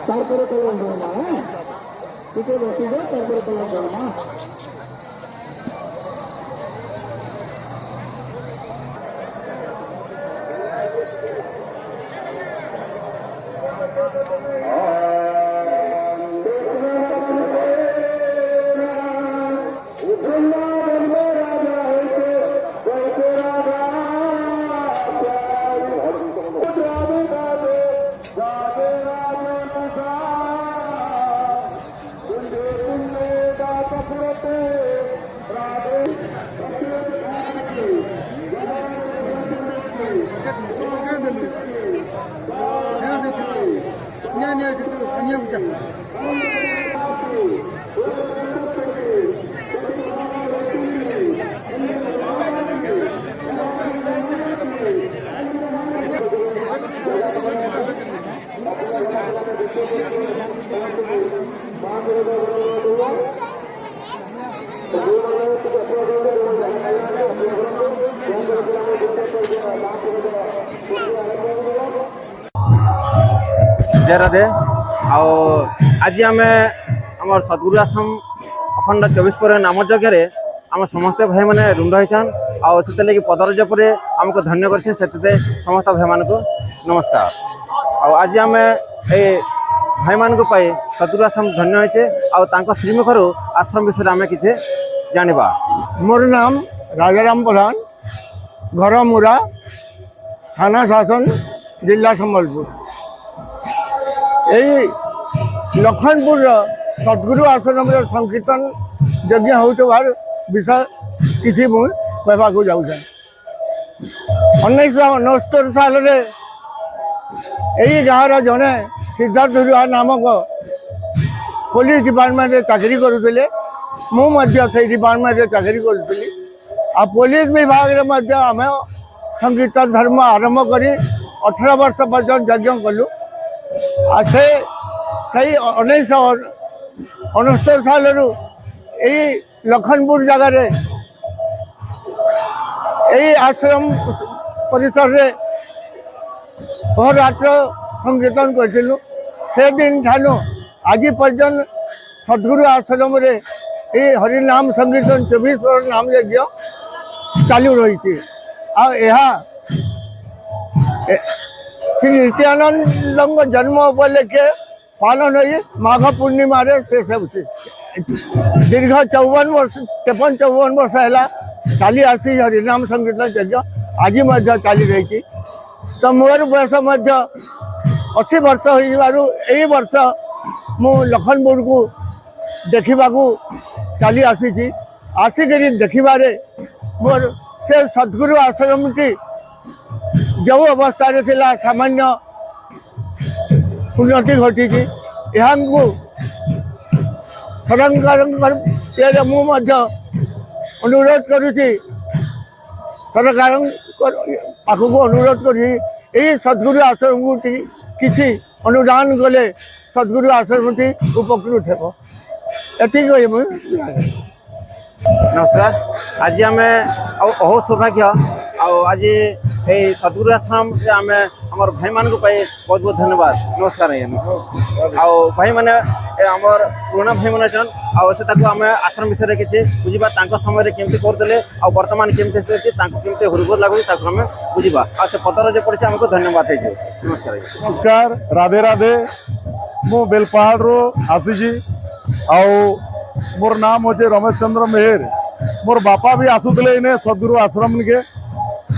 তারপরে কলম ধর্মা, হ্যাঁ ঠিক বসিব, তারপরে কলম ধর্মা। जय राधे। आज आम आम सद्गुरु आश्रम अखंड 24 पर नाम यज्ञ आम समस्त भाई मैंने रुंड होन आगे पदरज पर आमको धन्य कर समस्त भाई मान को नमस्कार। आज आम भाई मान सद्गुरु आश्रम धन्य होते श्रीमुखर आश्रम विषय आम कि जाना। मोर नाम राजाराम प्रधान, घर मुरा, थाना शासन, जिला संबलपुर। यही लखनपुर सद्गुरु आश्रम संकीर्तन यज्ञ होबार विषय किसी मुझे कहवाक जाऊँ। 1969 साल यही गाँव जड़े सिद्धार्थ दुआ नामक पुलिस डिपार्टमेंट चाकरी करुले, मुझे डिपार्टमेंट चाकरी करी आ पुलिस विभाग में आम संकीर्तन धर्म आरंभ कर 18 वर्ष पर्यटन यज्ञ कलु। से 1969 साल यही लखनपुर जगार यही आश्रम परिसर में अहोरात्र संकीर्तन करूँ। से दिन ठानु आज पर्यटन सद्गुरु आश्रम रे ये हरिनाम संकीर्तन 24 पर नाम यज्ञ चालू रही। श्री नित्यानंद जन्म उपलक्षे पालन हो माघ पूर्णिमा शेष होती। दीर्घ 53 वर्ष है चली आसी हरिनाम संकीर्तन यज्ञ आज चली रही। तो मोर बयस 80 वर्ष हो वर्ष मु लखनपुर को देखा चली आसी। आसिक देखबारे मोर से सद्गुरु आश्रम की जो अवस्था सामान्य उन्नति घटी यहाँ सरकार मुझे अनुरोध करुँची सरकार पाखक अनुरोध कर सद्गुरु आश्रम को किसी अनुदान कले सद्गुरु आश्रम की उपकृत हो। नमस्कार। आज आम अहो सौभाग्य आज ये सद्गुरु आश्रम से आम आम भाई मान बहुत बहुत धन्यवाद नमस्कार आज्ञा आओ भाई मैंने आमर पुराना भाई मैंने छन आम आश्रम विषय किसी बुझा समय केमती करते बर्तमान केमती हुरगुर लगुच आम बुझा आ से पतर जो पड़े आमको धन्यवाद है नमस्कार नमस्कार राधे राधे मु बेलपहाड़ रो आसी मोर नाम होचे रमेश चंद्र मेहर मोर बापा भी आसुले इने सद्गुरु आश्रम के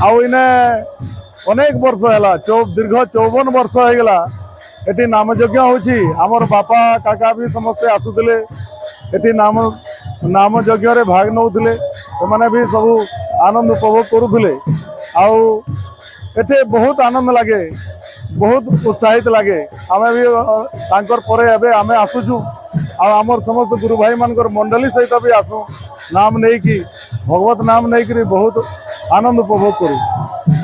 आउ इने अनेक वर्ष है दीर्घ 54 वर्ष हो गला एटी नामयज्ञ होची आमर बापा काका भी समस्ते आसुले एटी नामयज्ञ रे भाग नौथिले से भी सब आनंद उपभोग करुले आउ एटे बहुत आनंद लगे बहुत उत्साहित लगे आम भी तांकर परे एबे आमे आसुचु आमर समस्त गुरु भाई मानकर मंडली सहित भी आसु नाम नहीं कि भगवत नाम नहीं कि बहुत आनंद उपभोग करू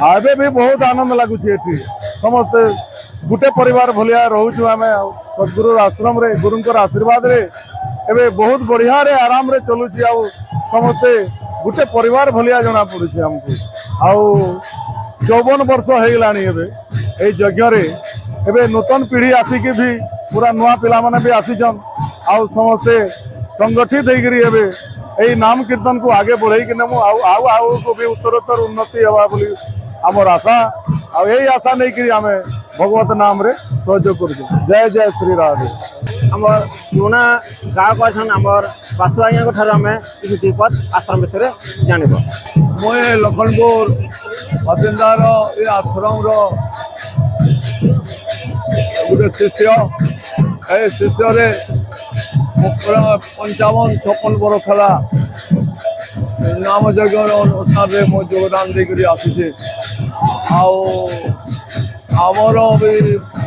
आबे भी बहुत आनंद लगुच एठी समस्त गुटे परिवार भलिया रोचु आमे सद्गुरु आश्रम रे गुरुंकर आशीर्वाद रे एबे बहुत बढ़िया रे आराम रे चलुची आ समस्ते गुटे परिवार भलिया जना पड़ुची हमको आउ 54 वर्ष हो गलानी एबे ए यज्ञ रे एबे नूतन पीढ़ी आसिक भी पूरा नुआ पिला माने भी आसीचन आउ समस्ते संगठित होकर एबे यही नाम कीर्तन को आगे बढ़े कि नमु आउ आउ को भी उत्तरोत्तर उन्नति हवा बोली आमर आशा आ यही आशा नहीं कि आमे भगवत नाम रे सहयोग कर जय जय श्री राधे आमर पुराना गाँव को अच्छा आमर बासु आज्ञा ठार आम किसी दीपद आश्रम विषय जान मुझे लखनपुर बासिंदार ये आश्रम गोटे शिष्य ए शिष्य रे 55-56 बरस है नाम यज्ञ अनुष्ठान में मो योगदान देकर आसुचे आमर भी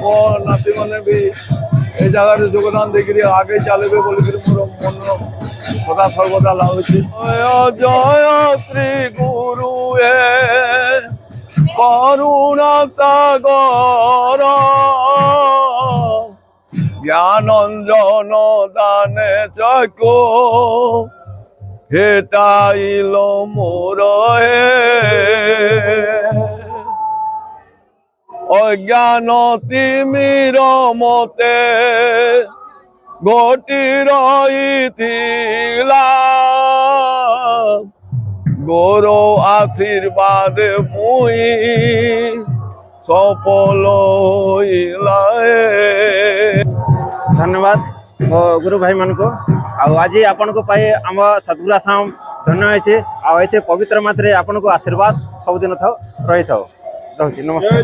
मो नाती मैंने भी ए जगह योगदान देकर आगे चलबे बोलिक मोर मन सदा सर्वदा लगुच जय श्री गुरु करुणा सागर ज्ञानंजन दाने चको हेटाइल मोर अज्ञान तिमिर मते घटी रही गोरो आशीर्वाद मुई सफल धन्यवाद गुरु भाई मान को आज आपण को पाए आम सद्गुरु आश्रम धन्य होते पवित्र मात्रे आपण को आशीर्वाद सबुदिन रही था नमस्कार।